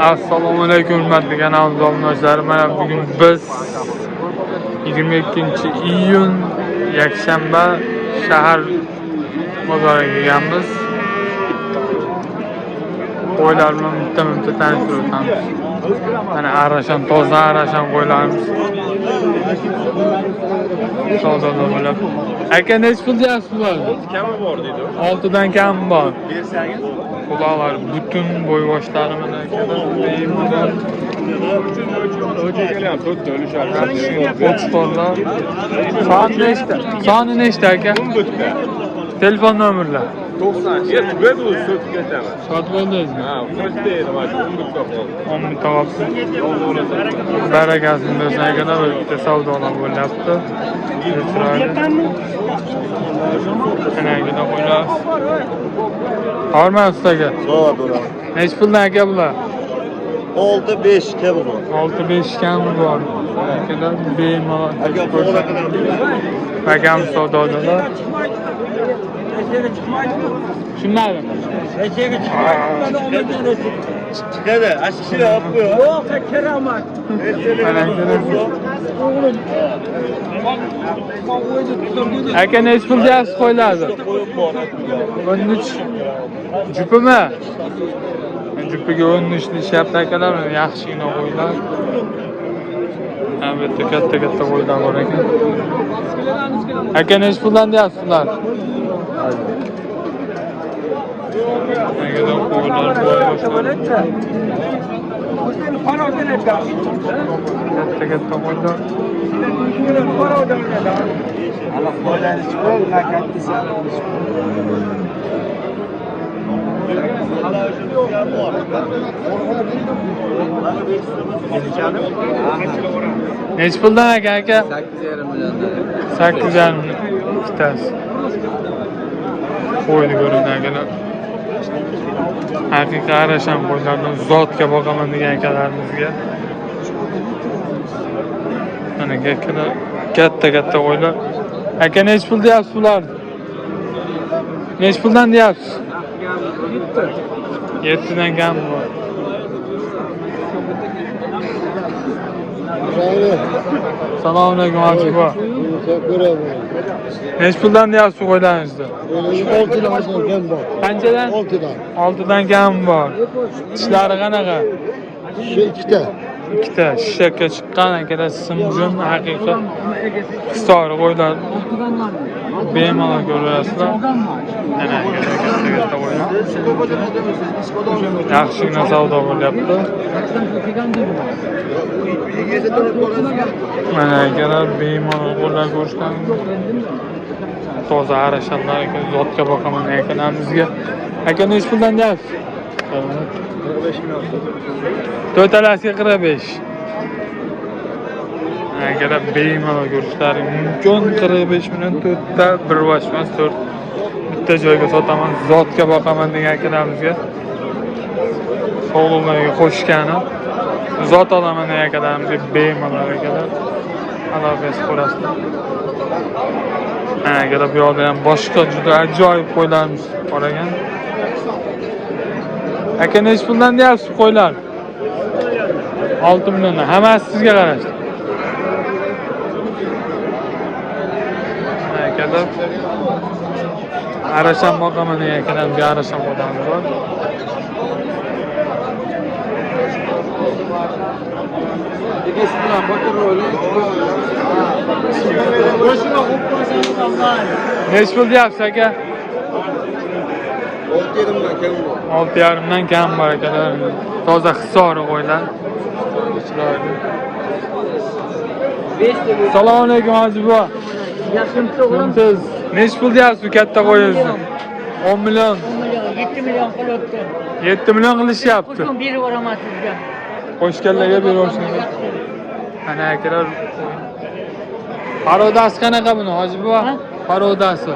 Assalomu alaykum hurmatli kanal tomoshabinlari. Mana bugun biz 22-iyun yakshanba shahar bozoriga kelganmiz. Qo'ylar bilan bitta tanishib o'tamiz. Mana arashan, toza arashan qo'ylarimiz. Savdolar bo'lib. Aka necha pul deyapsiz bu? Kami bor deydi. 6 dan kam bor. Bersangiz Quloqlar butun bo'y boshlari mana bemalol. o'chiga ham to'rtta o'lishar. O'tsporlar. Soni nechta aka? 10 bitta. Telefon nomerlar. 90. Yetib o'zi sotib ketaman. Sotib oldingizmi? Ha, qo'shda edi mana 10 bitta qoldi. 10 bitta qolibdi. Barakasini bersin aka, bitta savdolar bo'lyapti. Ana aka qo'ylar. Hormat aka. Sağ ol. Necha puldan aka bular? 6-5 kabi bor. 6-5 kami bor. Akalar bemalol. Aka qo'la kadar. Akam savdodalar. Shunday. Çıkada aşkı yapıyor. Yok, keramet. Aka necha pul deyapsiz qo'ylarni? 13 jupimi? Jupiga 13 deyapti akalar, yaxshigina qo'ylar. Albatta katta qo'ylar bor ekan. Aka necha puldan deyapsiz ular? Akalar qo'ylar katta qo'ylar. Allah koylarını çıkıyor, nakatlı Necha puldan aka? 8,5 million ikkitasi. Qo'yni ko'ring akalar. Haqiqiy arashan qo'ylardan zotga boqaman degan akalarimizga. Mana akalar katta qo'ylar. Aka necha pul deyapsiz bularni? Necha puldan deyapsiz? 7 dan kam bor. Assalomu alaykum aka. Necha puldan deyapsiz qo'ylaringizni? 6 dan kam bor. Qanchadan? 6 dan. 6 dan kam bor. Tishlari qanaqa? Şu 2 ta. Ikkita shishakka chiqqan akalar, simjun haqiqiy histori qo'ylar. Bemalol ko'rasizlar. Mana katta qo'ylar. Yaxshigina savdo bo'lyapti. Mana akalar bemalol qo'llar ko'rishgan. Toza arashanlar ekan, zotga boqaman akalarimizga. Aka necha puldan deyapsiz? 45 milyon. To'talasiga 45. Akalar bemalol ko'rishlari mumkin. 45 million to'rtta bir boshmas 4 bitta joyga sotaman, zotga boqaman degan akalarimizga sog'liqlarga qo'shgani zot olaman degan akalarimizga bemalol akalar aloqasi ko'rasizlar. Akalar bu yoqda ham boshqa juda ajoyib qo'ylarimiz bor ekan. Aka necha puldan deyapsiz qo'ylar? 6 milliondan. Hammasi sizga qarashdi. Akalar arashan boqaman degan akalar bir arashan qo'yamiz bor. Necha pul deyapsiz aka? 6,5 dan kam bor akalar. Toza hisori qo'ylar. Assalomu alaykum hoji buva. Yaxshimisiz o'g'lim? Siz necha pul deyapsiz katta qo'yingizni? 10 million. 7 million qilyapti. 7 million qilishyapti. Qo'shib berib yuboraman sizga. Qo'shganlarga beraversin. Ana akalar. Parodasi qanaqa buni hoji buva? Parodasi.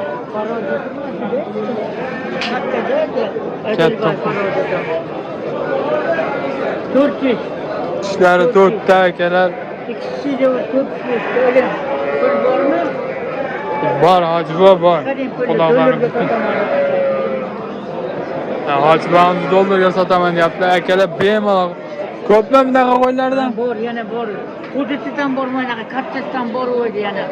Katta. 400. Tishlari 4 ta akalar. İkisi de 400. Öyle. Var mı? Bor hoji buva bor. Xudodan hoji buvamiz dollarga sotaman deyapti. Akalar bemalol Ko'pmi bunaqa qo'ylardan? Bor, yana bor. Qo'zitidan bormaydi, kattasidan bor o'ydi yana.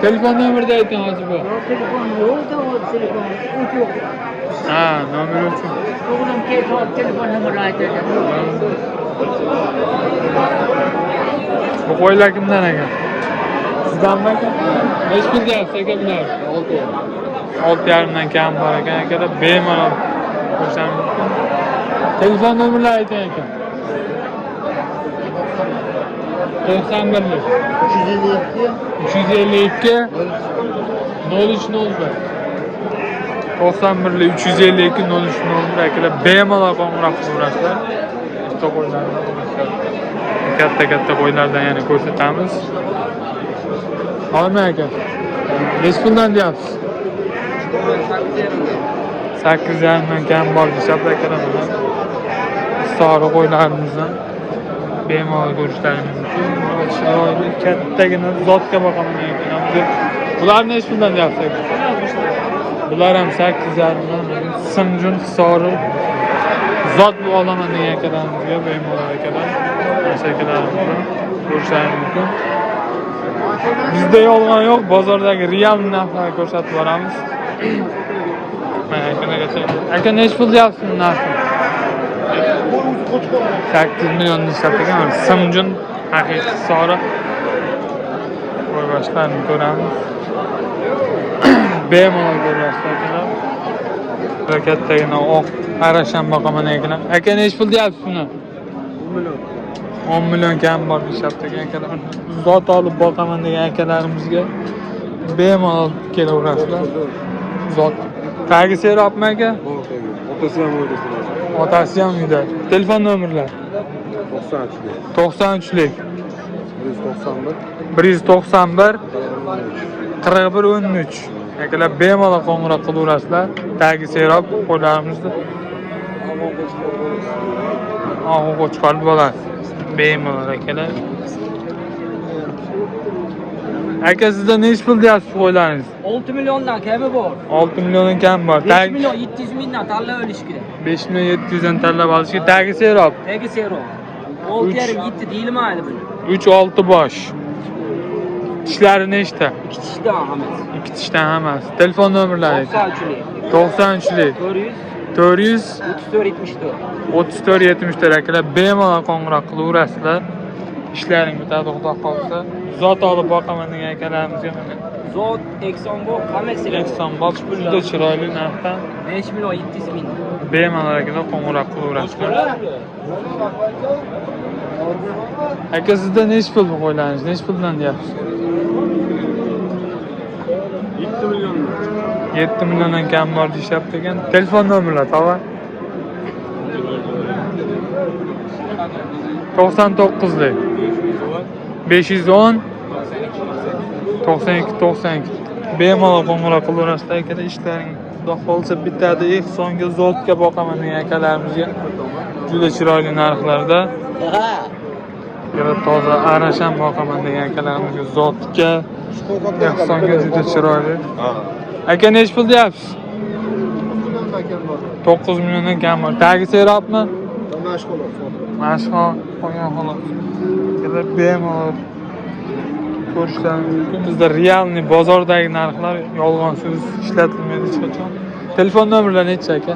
Telefon nomerni ayting hozir bu. Yo'q, telefon yo'q-da, o telefon. Uch yo'q. Ha, nomer uchun. O'g'lim kelsa, telefon nomerini aytadi. Bu qo'ylar kimdan ekan? Sizdanmi aka? Nechi pul deyapsiz aka bular? 6,5 dan kam bor ekan akada bemalol ko'rsam. Telefon nomerlarini ayting aka. 91 352 0301 91 352 0301 akalar bemalol qo'ng'iroq qilaverasizlar. Bitta qo'ylardan katta qo'ylardan yana ko'rsatamiz. Olmay aka. Nechi puldan deyapsiz? 8,5 dan kam bor hisobda akalar buni. Sari qo'ylarimizdan bemalol ko'rishlaringiz mumkin. Chiroyli kattagina zotga boqaman ekan. Bular nechi puldan deyapsiz? Bular ham 8,5 dan simjun sori zot bu olaman degan akalarimizga bemalol akalar. Shakalarimizni ko'rishlaringiz mumkin. Bizda yolg'on yo'q, bozordagi real narxlarni ko'rsatib boramiz. Mana aka nechi pul deyapsiz narxi? 8 million hisoblagan simjun haqiqiy sori qo'y boshlarni ko'ramiz. Bemalol ko'rasizlar. Kattagina oq arasham boqaman ekan. Aka nechi pul deyapsiz buni? 10 million kam bor hisoblagan akalar. Zot olib boqaman degan akalarimizga bemalol kelaverasizlar. Zot. Tagi serapmi aka? Otasi ham uyda. Otasi ham uyda. Telefon nomerlar? 93lik 191 41 13. Akalar bemalol qo'ng'iroq qilaverasizlar. Tagi serap qo'ylarimizni. Qo'chqor bo'ladi. Bemalol akalar. Aka sizda nechi pul deyapsiz qo'ylaringiz? 6 milyondan kami bor. 6 milliondan kam bor. 5 milyon 700 mingdan tanlab olishga. 5 million 700 dan tanlab olishga tagi serop. Tagi sero. 6,5 7 deyilmaydi buni. 3-6 bosh. Tishlari nechta? 2 tishdan hammasi. 2 tishdan hammasi. Telefon nomerlari? 93lik 93lik 400 34 74 akalar bemalol qo'ng'iroq qilaverasizlar. Ishlaring bitadi xudo xolsa. Zot olib boqaman degan akalarimizga mana. Zot Exxonbo hammasi. Exxonbo juda chiroyli narxdan 5 milyon 700 ming. bemalol akalar qo'ng'iroq qilaverasizlar. Aka sizda nechi pul bu qo'ylaringiz? Nechi puldan deyapsiz? 7 million. 7 milliondan kam bor deyapti ekan. Telefon nomerlar tog'a? 99lik 510 92 bemalol qo'ng'iroq qilaverasizlar aka. Ishlaring xudo xolsa bitadi. Ehsonga zotga boqaman degan akalarimizga juda chiroyli narxlarda. Toza arasham boqaman degan akalarimizga zotga ehsonga juda chiroyli. Aka nechi pul deyapsiz? 9 milliondan kam bor. Tagi serapmi? Mashg'ul qo'ygan xolos. Kelib bemalol ko'rishlaringiz mumkin. Bizda realni bozordagi narxlar yolg'onsiz ishlatilmaydi hech qachon. Telefon nomerlari nechi aka?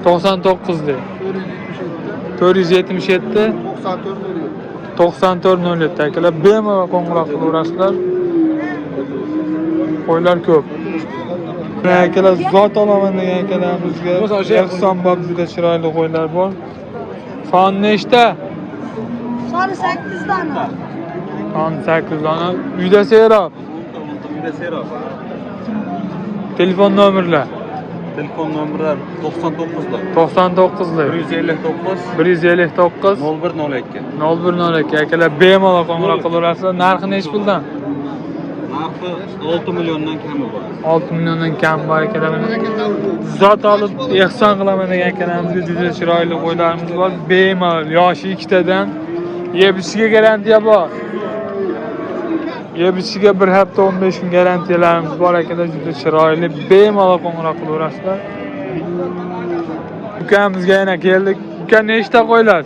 99lik 477 9407 akalar bemalol qo'ng'iroq qilaverasizlar. Qo'ylar ko'p. Akalar zot olaman degan akalarimizga ehson bor, juda chiroyli qo'ylar bor. Son nechta? Soni 8 dona. Son 8 dona. Uyda serob. Telefon nomerlar? Telefon nomerlar 99lik 159 0102. 0102 akalar bemalol qo'ng'iroq qilaverasizlar. Narxi nechi puldan? Narxi 6 milliondan kami bor. 6 milliondan kam bor akalar. Zot olib ehson qilaman degan akalarimizga juda chiroyli qo'ylarimiz bor. Bemalol yoshi 2 dan yeb-ichiga garantiya bor. Yeb-ichiga 1 hafta 15 kun garantiyalarimiz bor akalar. Juda chiroyli bemalol qo'ng'iroq qilaverasizlar. Ukamizga yana keldik. Uka nechta qo'ylar?